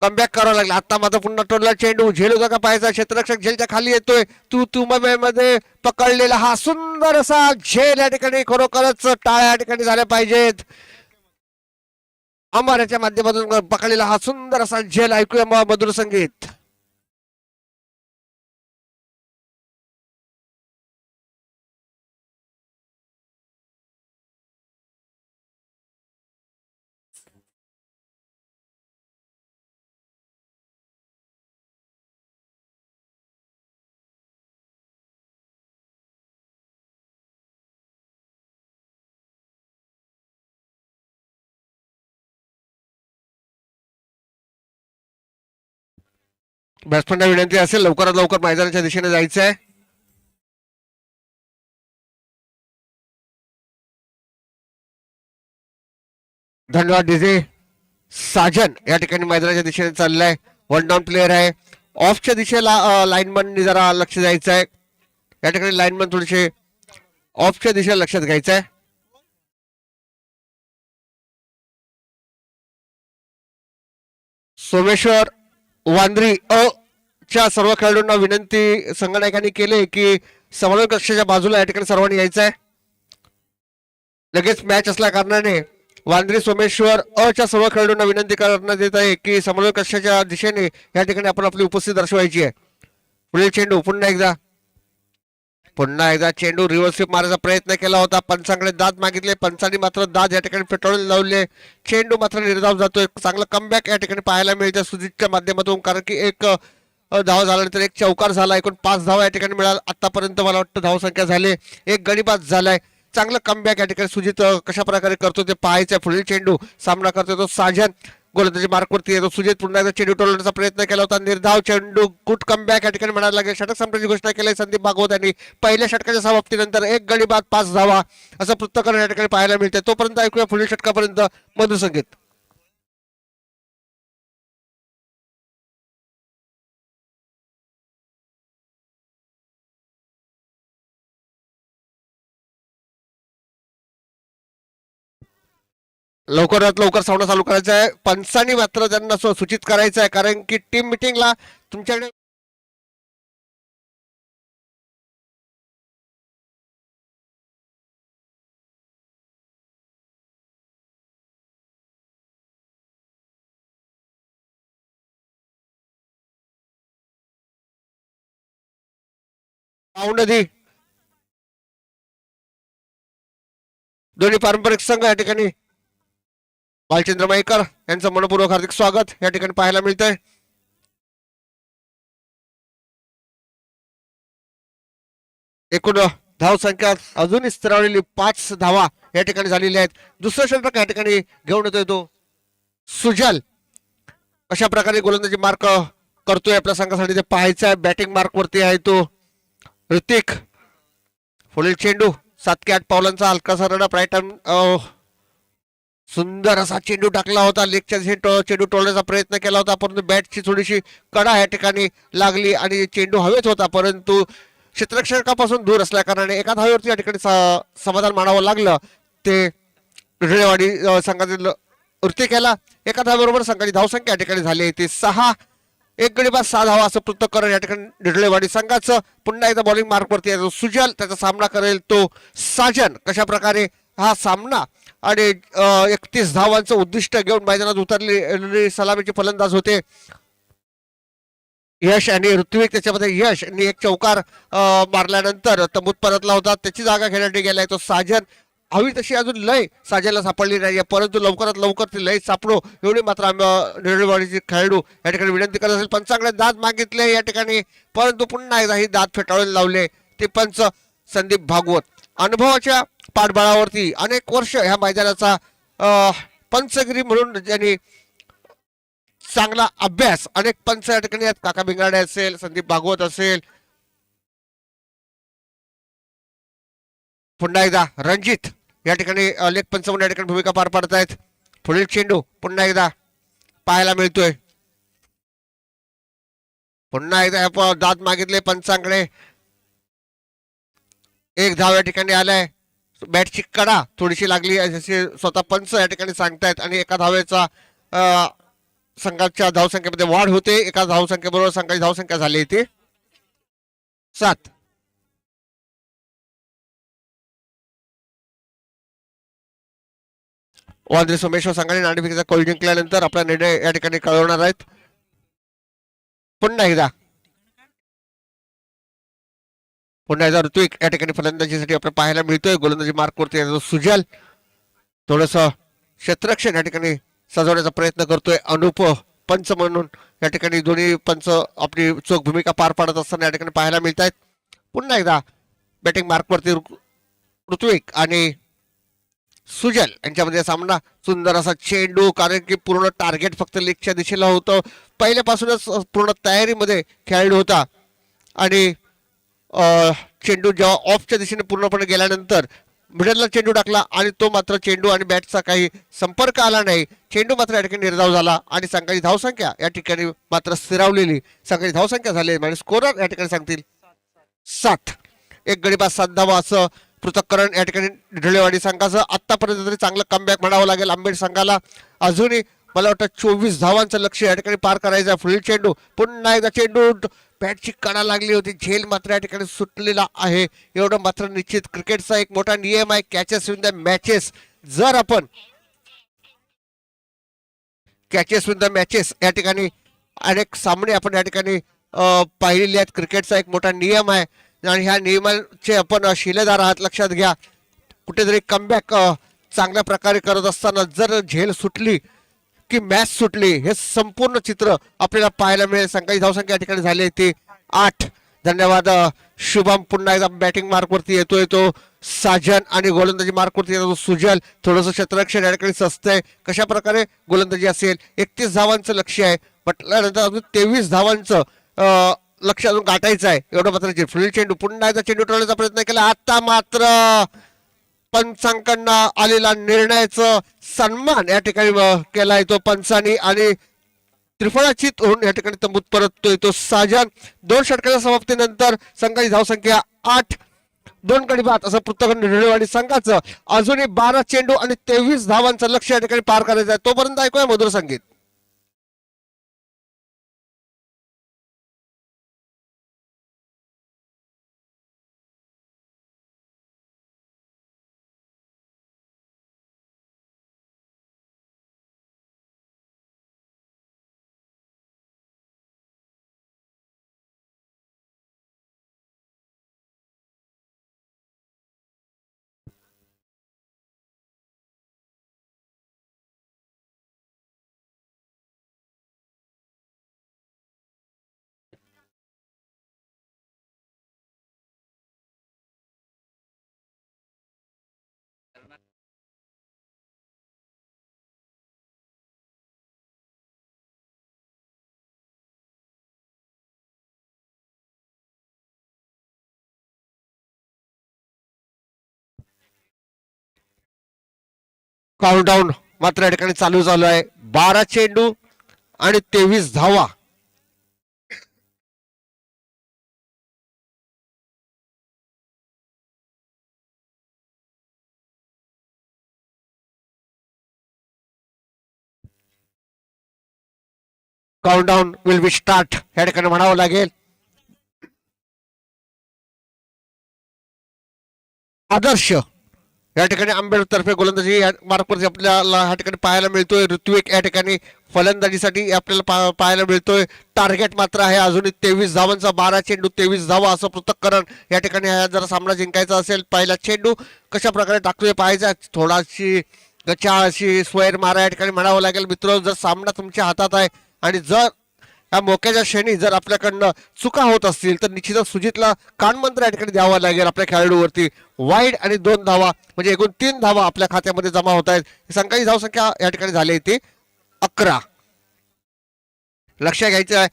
कमबॅक करावं लागलं. आता मात्र पुन्हा टोलला चेंडू झेल होता का पाहायचा. क्षेत्ररक्षक झेलच्या खाली येतोय. तू मध्ये पकडलेला हा सुंदर असा झेल या ठिकाणी खरोखरच टाळ्या या ठिकाणी झाल्या पाहिजेत. अमर याच्या माध्यमातून पकडलेला हा सुंदर असा झेल. ऐकूया मधुर संगीत. बॅट्समॅनला विनंती असेल लवकरात लवकर मैदानाच्या दिशेने जायचं आहे. धन्यवाद डीजे. साजन या ठिकाणी मैदानाच्या दिशेने चाललाय. वन डाऊन प्लेअर आहे. ऑफच्या दिशेला लाईनमन जरा लक्ष द्यायचं आहे. या ठिकाणी लाईनमन थोडेसे ऑफच्या दिशेला लक्षात घ्यायचं आहे. सोमेश्वर वांद्री च्या सर्व खेळाडूंना विनंती संघनायकांनी केले की समन्वय कक्षाच्या बाजूला या ठिकाणी सर्वांनी यायचं आहे. लगेच मॅच असल्या कारणाने वांद्री सोमेश्वर च्या सर्व खेळाडूंना विनंती करण्यात येत आहे की समन्वय कक्षाच्या दिशेने या ठिकाणी आपण आपली उपस्थिती दर्शवायची आहे. पुढील चेंडू पुन्हा एकदा चेंडू रिव्हर्स स्वीप मारायचा प्रयत्न केला होता. पंचांकडे दाद मागितले. पंचांनी मात्र दाद या ठिकाणी फेटाळून लावले. चेंडू मात्र निर्धाव जातोय. चांगलं कमबॅक या ठिकाणी पाहायला मिळते सुजितच्या माध्यमातून, कारण की एक धाव झाल्यानंतर एक चौकार झाला. एकूण 5 धावा या ठिकाणी मिळाल. आतापर्यंत मला वाटतं धावसंख्या झाली. एक गडीबाद झालाय. चांगलं कमबॅक या ठिकाणी सुजित कशा प्रकारे करतो ते पाहायचं. पुढील चेंडू सामना करतो तो साजन गोलंदाजी मार्कवरती येतो. सुजित पुन्हा एकदा चेंडू टोलण्याचा प्रयत्न केला होता. निर्धाव चेंडू गुड कमबॅक या ठिकाणी म्हणायला लागेल. षटक संपण्याची घोषणा केली संदीप भागवत यांनी. पहिल्या षटकाच्या समाप्तीनंतर एक गडी बाद 5 धावा असं पृथक्करण या ठिकाणी पाहायला मिळते. तोपर्यंत ऐकूया पुढील षटकापर्यंत मधुसंगीत. लवकरात लवकर सामना चालू करायचा आहे. पंचांनी मात्र त्यांना सूचित करायचं आहे, कारण की टीम मिटिंगला तुमच्याकडे नदी दोन्ही पारंपरिक संघ या ठिकाणी बालचंद्र मयेकर यांचं मनपूर्वक हार्दिक स्वागत या ठिकाणी पाहायला मिळतंय. एकूण धाव संख्या अजूनही स्थिरावलेली 5 धावा या ठिकाणी झालेल्या आहेत. दुसरं षटक या ठिकाणी घेऊन येतोय तो सुजल. अशा प्रकारे गोलंदाजी मार्क करतोय आपल्या संघासाठी ते पाहायचं आहे. बॅटिंग मार्क वरती आहे तो ऋतिक. पुढील चेंडू 7 ते 8 पावलांचा हलकासा रन राईट हँड. सुंदर असा चेंडू टाकला होता. लेगच्या चेंडू टोलण्याचा प्रयत्न केला होता, परंतु बॅटची थोडीशी कडा या ठिकाणी लागली आणि चेंडू हवेत होता, परंतु क्षेत्ररक्षकापासून दूर असल्या कारणाने एका धावेवरती या ठिकाणी समाधान मानावं लागलं. ते ढळेवाडी संघातील ऋतिक याला एका धावेबरोबर संघाची धावसंख्या या ठिकाणी झाली ती 6. एक गडी बाद 6 धावा असं पृथक्करण या ठिकाणी ढळेवाडी संघाचं. पुन्हा एकदा बॉलिंग मार्कवरती आहे सुजल. त्याचा सामना करेल तो साजन. कशा प्रकारे हा सामना आणि 31 धावांचं उद्दिष्ट घेऊन मैदानात उतरलेले सलामीचे फलंदाज होते यश आणि ऋत्विक. त्याच्यामध्ये यश यांनी एक चौकार मारल्यानंतर तंबूत परतला होता. त्याची जागा घेण्यासाठी गेलाय तो साजन. हवी तशी अजून लय साजायला सापडली नाही, परंतु लवकरात लवकर ती लय सापडो एवढी मात्र निर्णयवाडीचे खेळाडू या ठिकाणी विनंती करत असेल. पंचांकडे दाद मागितले या ठिकाणी, परंतु पुन्हा एकदा ही दाद फेटाळून लावले ते पंच संदीप भागवत. अनुभवाच्या पाठबळावरती अनेक वर्ष ह्या मैदानाचा पंचगिरी म्हणून ज्यांनी चांगला अभ्यास अनेक पंच या ठिकाणी आहेत. काका बिंगाडे असेल, संदीप भागवत असेल, पुन्हा एकदा रणजित या ठिकाणी लेख पंच म्हणून या ठिकाणी भूमिका पार पाडत आहेत. पुढील चेंडू पुन्हा एकदा पाहायला मिळतोय. पुन्हा एकदा दाद मागितले पंचांकडे. एक धाव या ठिकाणी आलाय. बॅटची कडा थोडीशी लागली जसे स्वतः पंच या ठिकाणी सांगतायत आणि एका धावेचा संघाच्या धावसंख्येमध्ये वाढ होते. एका धावसंख्येबरोबर संघाची धावसंख्या झाली ती 7. वांद्रे सोमेश्वर संघाने नाणेफेकीचा कौल जिंकल्यानंतर आपला निर्णय या ठिकाणी कळवणार आहेत. पुन्हा एकदा ऋत्विक या ठिकाणी फलंदाजीसाठी आपल्याला पाहायला मिळतोय. गोलंदाजी मार्कवरती सुजल. थोडस क्षेत्ररक्षण या ठिकाणी सजवण्याचा प्रयत्न करतोय अनुप पंच म्हणून. या ठिकाणी दोन्ही पंच आपली चोख भूमिका पार पाडत असताना या ठिकाणी पाहायला मिळत आहेत. पुन्हा एकदा बॅटिंग मार्कवरती ऋत्विक आणि सुजल यांच्यामध्ये सामना. सुंदर असा चेंडू, कारण की पूर्ण टार्गेट फक्त लेगच्या दिशेला होतं. पहिल्यापासूनच पूर्ण तयारीमध्ये खेळाडू होता आणि चेंडू जेव्हा ऑफच्या दिशेने पूर्णपणे गेल्यानंतर मिडलला चेंडू टाकला आणि तो मात्र चेंडू आणि बॅटचा काही संपर्क आला नाही. चेंडू मात्र या ठिकाणी निर्धाव झाला आणि संघाची धावसंख्या या ठिकाणी मात्र स्थिरावलेली. संघाची धावसंख्या झाली आणि स्कोरर या ठिकाणी सांगतील 7. एक गडी बाद 7 धावा असं पृथक्करण या ठिकाणी ढळेवाडी संघाचं. आतापर्यंत तरी चांगलं कमबॅक म्हणावं लागेल आंबेड संघाला. अजूनही मला वाटतं 24 धावांचं लक्ष्य या ठिकाणी पार करायचं आहे. फुल चेंडू, पुन्हा एकदा चेंडू, बॅटची कडा लागली होती, झेल मात्र या ठिकाणी सुटलेला आहे. एवढं मात्र निश्चित. क्रिकेटचा एक मोठा नियम आहे, कॅचेस विन द मॅचेस. जर आपण कॅचेस विन द मॅचेस या ठिकाणी अनेक सामने आपण या ठिकाणी पाहिलेले आहेत. क्रिकेटचा एक मोठा नियम आहे आणि ह्या नियमाचे आपण शिलेदार आहात, लक्षात घ्या. कुठेतरी कमबॅक चांगल्या प्रकारे करत असताना जर झेल सुटली की मॅच सुटली, हे संपूर्ण चित्र आपल्याला पाहायला मिळेल. संघाची धावसंख्या या ठिकाणी झाली आहे ती 8. धन्यवाद शुभम. पुन्हा एकदा बॅटिंग मार्कवरती येतोय तो साजन आणि गोलंदाजी मार्कवरती येतो सुजल. थोडंसं क्षेत्ररक्षण या ठिकाणी सस्तं. कशा प्रकारे गोलंदाजी असेल. 31 धावांचं लक्ष्य आहे, म्हटल्यानंतर अजून 23 धावांचं लक्ष अजून गाठायचं आहे. एवढं मात्र फुल चेंडू, पुन्हा एकदा चेंडू टोळण्याचा प्रयत्न केला. आता मात्र पंचांकडनं आलेला निर्णयाचं सन्मान या ठिकाणी केलाय तो पंचांनी आणि त्रिफळाचीत होऊन या ठिकाणी तंबूत परततोय तो साजन. 2 षटकाच्या समाप्तीनंतर संघाची धावसंख्या 8. 2 गडी बाद असं पृथक्करण ढळेवाडी संघाचं. अजूनही 12 चेंडू आणि 23 धावांचं लक्ष या ठिकाणी पार करायचं आहे. तोपर्यंत ऐकूया मधुर संगीत. काउंटडाऊन मात्र या ठिकाणी चालू झालो आहे. 12 चेंडू आणि 23 धावा. काउंटडाऊन विल बी स्टार्ट या ठिकाणी म्हणावं लागेल. आदर्श या ठिकाणी आंबेड तर्फे गोलंदाजी मार्कवरती आपल्याला या ठिकाणी पाहायला मिळतोय. ऋत्विक या ठिकाणी फलंदाजीसाठी आपल्याला पाहायला मिळतोय. टार्गेट मात्र आहे अजूनही 23 धावांचा. 12 चेंडू 23 धावा असं पृथक्करण या ठिकाणी जर सामना जिंकायचा असेल, पहिला चेंडू कशा प्रकारे टाकतोय पाहायचा. थोडाशी गचाळ अशी स्वैर मारा या ठिकाणी म्हणावं लागेल. मित्र, जर सामना तुमच्या हातात आहे आणि जर या मोक्याच्या क्षणी जर आपल्याकडनं चुका होत असतील तर निश्चितच सुजितला कानमंत्र या ठिकाणी द्यावा लागेल आपल्या खेळाडूवरती. वाईड आणि 2 धावा म्हणजे एकूण 3 धावा आपल्या खात्यामध्ये जमा होत आहेत. संघाची धावसंख्या या ठिकाणी झाली ती 11. लक्ष घ्यायचं आहे,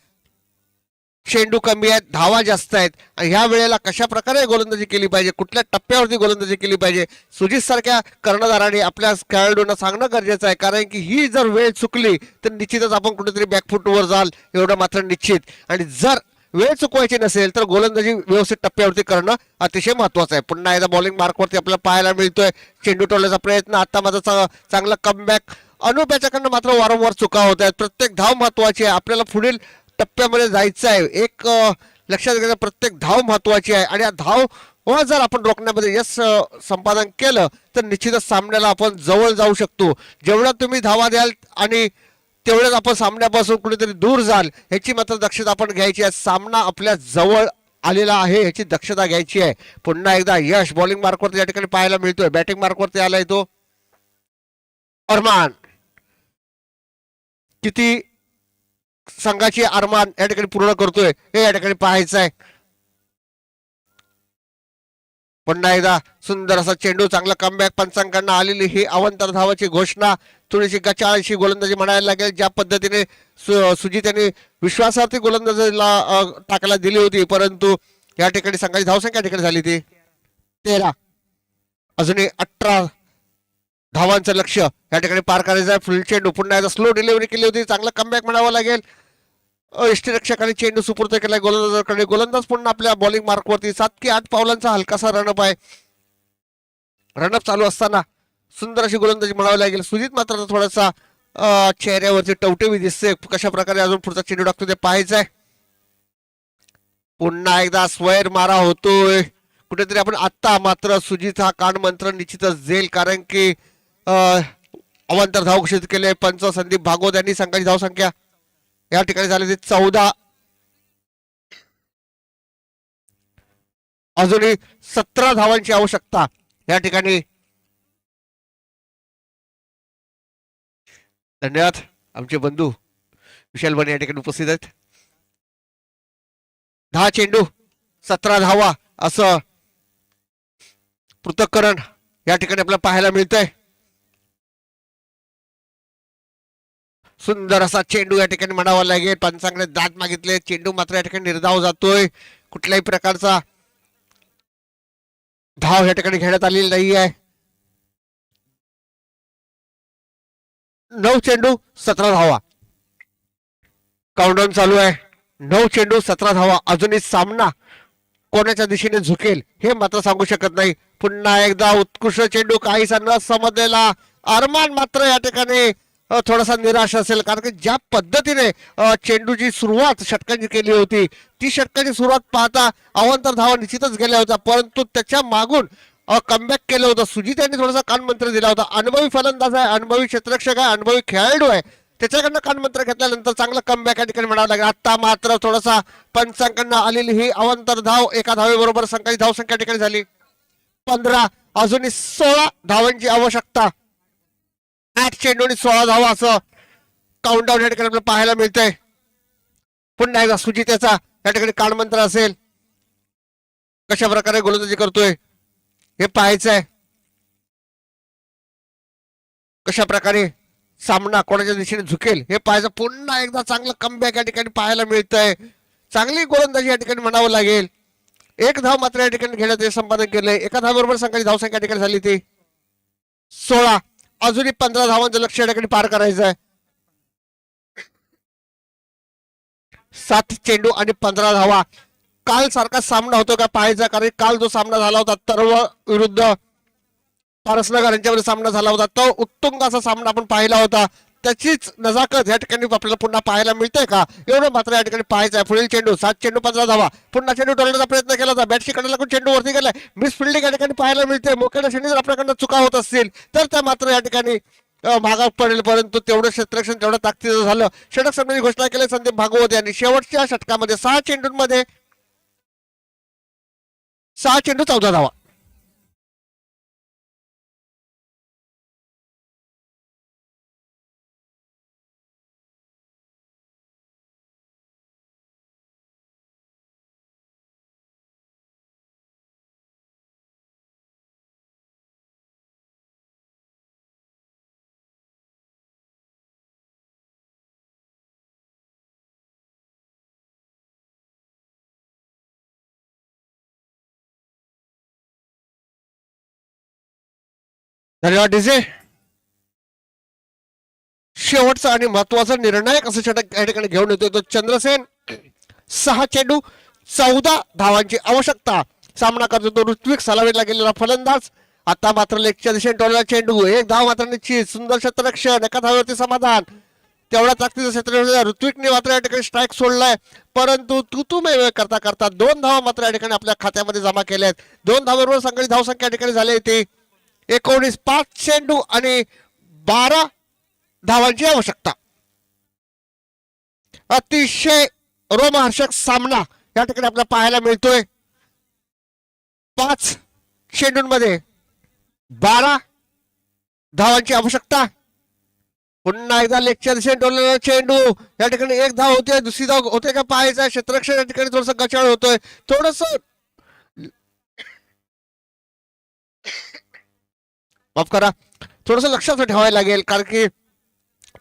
चेंडू कमी आहेत, धावा जास्त आहेत आणि ह्या वेळेला कशा प्रकारे गोलंदाजी केली पाहिजे, कुठल्या टप्प्यावरती गोलंदाजी केली पाहिजे, सुजित सारख्या कर्णधाराने आपल्या खेळाडूंना सांगणं गरजेचं आहे. कारण की ही जर वेळ चुकली तर निश्चितच आपण कुठेतरी बॅकफुटवर जाल, एवढं मात्र निश्चित. आणि जर वेळ चुकवायची नसेल तर गोलंदाजी व्यवस्थित टप्प्यावरती करणं अतिशय महत्वाचं आहे. पुन्हा एकदा बॉलिंग मार्कवरती आपल्याला पाहायला मिळतोय चेंडू टोलण्याचा प्रयत्न. आता माझा चांगला कमबॅक. अनुप याच्याकडनं मात्र वारंवार चुका होत आहेत. प्रत्येक धाव महत्वाची आहे, आपल्याला पुढील टप्प्यामध्ये जायचं आहे. एक लक्षात घ्यायचं, प्रत्येक धाव महत्वाची आहे आणि या धाव जर आपण रोखण्यामध्ये यश संपादन केलं तर निश्चितच सामन्याला आपण जवळ जाऊ शकतो. जेवढा तुम्ही धावा द्याल आणि तेवढ्याच आपण सामन्यापासून कुठेतरी दूर जाल, ह्याची मात्र दक्षता आपण घ्यायची आहे. सामना आपल्या जवळ आलेला आहे ह्याची दक्षता घ्यायची आहे. पुन्हा एकदा यश बॉलिंग मार्कवरती या ठिकाणी पाहायला मिळतोय. बॅटिंग मार्कवरती आलाय तो अरमान. किती संघाची अरमान या ठिकाणी पूर्ण करतोय हे या ठिकाणी पाहायचं आहे. पुन्हा एकदा सुंदर असा चेंडू, चांगला कमबॅक, पंचांकडनं आलेली ही अवंतर धावाची घोषणा. थोडीशी गचाळशी गोलंदाजी म्हणायला लागेल. ज्या पद्धतीने सुजित यांनी विश्वासार्थी गोलंदाजीला टाकायला दिली होती, परंतु या ठिकाणी संघाची धावसंख्या या ठिकाणी झाली ती 13. अजूनही 18 धावांचं लक्ष या ठिकाणी पार करायचं आहे. फुल चेंडू, पुन्हा एकदा स्लो डिलिव्हरी केली होती, चांगला कमबॅक म्हणावं लागेल. यष्टीरक्षकाने चेंडू सुपूर्द केलाय गोलंदाजाकडे. गोलंदाज पुन्हा आपल्या बॉलिंग मार्कवरती. 7 की 8 पावलांचा हलकासा रनअप आहे. रनअप चालू असताना सुंदर अशी गोलंदाजी म्हणावी लागेल. सुजित मात्र थोडासा चेहऱ्यावरती टवटवी दिसते. कशा प्रकारे अजून पुढचा चेंडू टाकतो ते पाहायचं आहे. पुन्हा एकदा स्वैर मारा होतोय कुठेतरी. आपण आत्ता मात्र सुजित हा कान मंत्र निश्चितच जाईल, कारण की अवांतर धाव घोषित केले. पंच संदीप भागवत यांनी संघाची धावसंख्या या ठिकाणी झाली ती 14. अजूनही 17 धावांची आवश्यकता या ठिकाणी. धन्यवाद. आमचे बंधू विशाल बने या ठिकाणी उपस्थित आहेत. 10 चेंडू 17 धावा असं पृथक्करण या ठिकाणी आपल्याला पाहायला मिळतंय. सुंदर असा चेंडू या ठिकाणी म्हणावा लागेल. पंचांकडे दात मागितले. चेंडू मात्र या ठिकाणी निर्धाव जातोय. कुठल्याही प्रकारचा धाव या ठिकाणी घेण्यात आलेली नाही आहे. 9 चेंडू 17 धावा. काउंटडाऊन चालू आहे. 9 चेंडू 17 धावा. अजूनही सामना कोणाच्या दिशेने झुकेल हे मात्र सांगू शकत नाही. पुन्हा एकदा उत्कृष्ट चेंडू, काहीसा न समजलेला. अरमान मात्र या ठिकाणी थोडासा निराश असेल, कारण की ज्या पद्धतीने चेंडूची सुरुवात षटकांची केली होती, ती षटकांची सुरुवात पाहता अवांतर धावा निश्चितच गेल्या होत्या, परंतु त्याच्या मागून कमबॅक केलं होतं. सुजित यांनी थोडासा कानमंत्र दिला होता. अनुभवी फलंदाज आहे, अनुभवी क्षेत्ररक्षक आहे, अनुभवी खेळाडू आहे. त्याच्याकडनं कानमंत्र घेतल्यानंतर चांगला कमबॅक या ठिकाणी म्हणावं लागेल. आता मात्र थोडासा पंचांकडनं आलेली ही अवांतर धाव, एका धावेबरोबर संघाची धावसंख्या ठिकाणी झाली 15. अजूनही 16 धावांची आवश्यकता. 8 चेंडू आणि 16 धावा असं काउंटडाऊन या ठिकाणी आपल्याला पाहायला मिळतंय. पुन्हा एकदा सुजित याचा या ठिकाणी कानमंत्र असेल. कशा प्रकारे गोलंदाजी करतोय हे पाहायचं आहे. कशा प्रकारे सामना कोणाच्या दिशेने झुकेल हे पाहायचं. पुन्हा एकदा चांगलं कमबॅक या ठिकाणी पाहायला मिळतंय. चांगली गोलंदाजी या ठिकाणी म्हणावं लागेल. 1 धाव मात्र या ठिकाणी घेण्यात संपादन केलंय. एका धावाबरोबर संघाची धावसंख्या या ठिकाणी झाली ती 16. अजूनही 15 धावांचं लक्ष या ठिकाणी पार करायचं आहे. 7 चेंडू आणि 15 धावा. काल सारखा सामना होतो का पाहायचा, कारण काल जो सामना झाला होता तर्व विरुद्ध पारसनगर यांच्यामध्ये सामना झाला होता, तो उत्तुंग असा सामना आपण पाहिला होता. त्याचीच नजाकत या ठिकाणी आपल्याला पुन्हा पाहायला मिळते का, एवढं मात्र या ठिकाणी पाहायचं आहे. पुढील चेंडू 7 चेंडू 15 धावा. पुन्हा चेंडू टोलण्याचा प्रयत्न केला होता. बॅटशी कडे लागून चेंडू वरती गेलाय. मिस फिल्डिंग या ठिकाणी पाहायला मिळते. मोक्याच्या क्षणी जर आपल्याकडनं चुका होत असतील तर त्या मात्र या ठिकाणी मागास पडेल, परंतु तेवढं क्षेत्ररक्षण तेवढं ताकदीचं झालं. षटक संघाची घोषणा केली संदीप भागवत यांनी. शेवटच्या षटकामध्ये 6 चेंडूंमध्ये 6 चेंडू 14 धावा. धन्यवाद डीजे. शेवटचा आणि महत्वाचा निर्णायक असं षटक या ठिकाणी घेऊन येतोय तो चंद्रसेन. 6 चेंडू 14 धावांची आवश्यकता. सामना करतो तो ऋत्विक सलामीला गेलेला फलंदाज. आता मात्र लेगच्या दिशेने टोलला चेंडू. 1 धाव मात्र निश्चित. सुंदर क्षेत्ररक्षण, एका धावेवरती समाधान. तेवढा ताकदीचं क्षेत्र ऋत्विकने मात्र या ठिकाणी स्ट्राईक सोडलाय, परंतु तू करता करता 2 धावा मात्र या ठिकाणी आपल्या खात्यामध्ये जमा केल्यात. 2 धावांवर संघाची धावसंख्या या ठिकाणी झाली ती 19. 5 चेंडू आणि 12 धावांची आवश्यकता. अतिशय रोमहर्षक सामना या ठिकाणी आपल्याला पाहायला मिळतोय. 5 चेंडूंमध्ये 12 धावांची आवश्यकता. पुन्हा एकदा लेगच्या दिशेने टोललेला चेंडू. या ठिकाणी 1 धाव होते, दुसरी धाव होते का पाहायचं. क्षेत्ररक्षण या ठिकाणी थोडस गचाळ होतोय. थोडस माफ करा, थोडस लक्षात ठेवायला लागेल, कारण की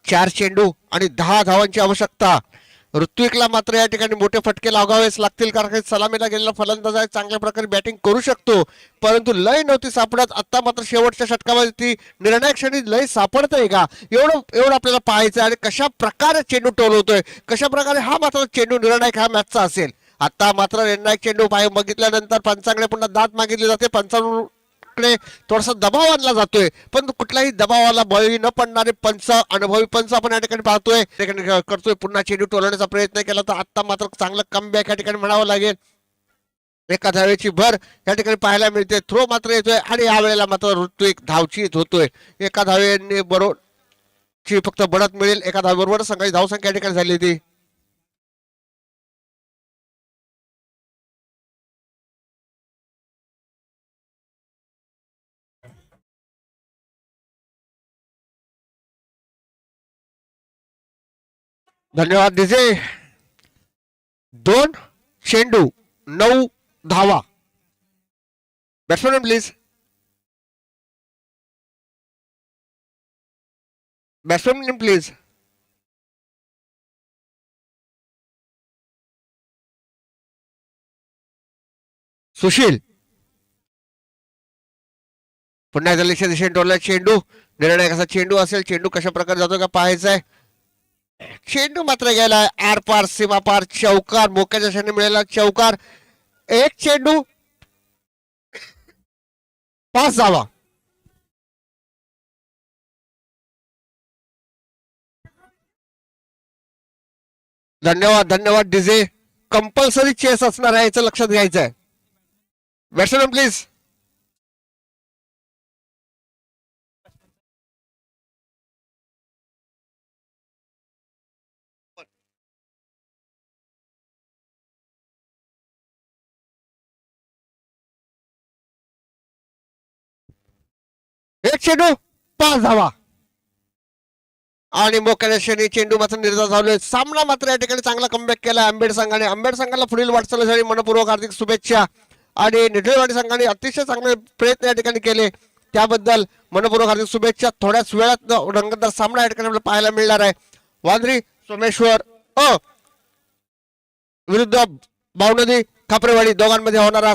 4 चेंडू आणि 10 धावांची आवश्यकता. ऋत्विकला मात्र या ठिकाणी मोठे फटके लागावेच लागतील, कारण की सलामीला गेलेला फलंदाज आहे, चांगल्या प्रकारे बॅटिंग करू शकतो, परंतु लय नव्हती सापडत. आता मात्र शेवटच्या षटकामध्ये ती निर्णायक क्षणी लय सापडतंय का, एवढं एवढं आपल्याला पाहायचं. आणि कशा प्रकारे चेंडू टोलवतोय, कशा प्रकारे हा मात्र चेंडू निर्णायक हा मॅचचा असेल. आता मात्र निर्णायक चेंडू बघितल्यानंतर पंचांकडे पुन्हा दाद मागितली जाते, पंचांकडे थोडासा दबाव आणला जातोय, पण कुठलाही दबावाला बळी न पडणारे पंच, अनुभवी पंच आपण या ठिकाणी पाहतोय, करतोय. पुन्हा चेंडू टोलवण्याचा प्रयत्न केला तर आता मात्र चांगलं कमबॅक या ठिकाणी म्हणावं लागेल. एका धावेची भर या ठिकाणी पाहायला मिळते, थ्रो मात्र येतोय आणि यावेळेला मात्र ऋत्विक धावचीत होतोय. एका धावेने बरोबर फक्त बढत मिळेल, एका धावेबरोबर संघाची धावसंख्या या ठिकाणी झाली होती. धन्यवाद डीजे. 2 चेंडू 9 धावा. Batsman please, batsman please. Sushil पुन्हा एकदा लक्ष दिशेने टोलला चेंडू. निर्णय कसा चेंडू असेल, चेंडू कशा प्रकारे जातो का पाहायचा आहे. चेंडू मात्र गेलाय आर पार सीमा पार, चौकार, मोक्याच्या क्षणी मिळाला चौकार. 1 चेंडू 5 धावा. धन्यवाद धन्यवाद डीजे. कंपल्सरी चेस असणार आहे, याचं लक्षात घ्यायचं आहे. Batsman please. एक चेंडू 5 धावा आणि मोक्याच्या क्षणी चेंडू मात्र निर्धार झालोय. सामना मात्र या ठिकाणी चांगला कमबॅक केला आंबेड संघाने. आंबेड संघाला पुढील वाटचालीसाठी मनपूर्वक हार्दिक शुभेच्छा. आणि निढळवाडी संघाने अतिशय चांगले प्रयत्न या ठिकाणी केले, त्याबद्दल मनपूर्वक हार्दिक शुभेच्छा. थोड्याच वेळात रंगतदार सामना या ठिकाणी आपल्याला पाहायला मिळणार आहे. वांद्री सोमेश्वर विरुद्ध भावनदी खापरेवाडी दोघांमध्ये होणारा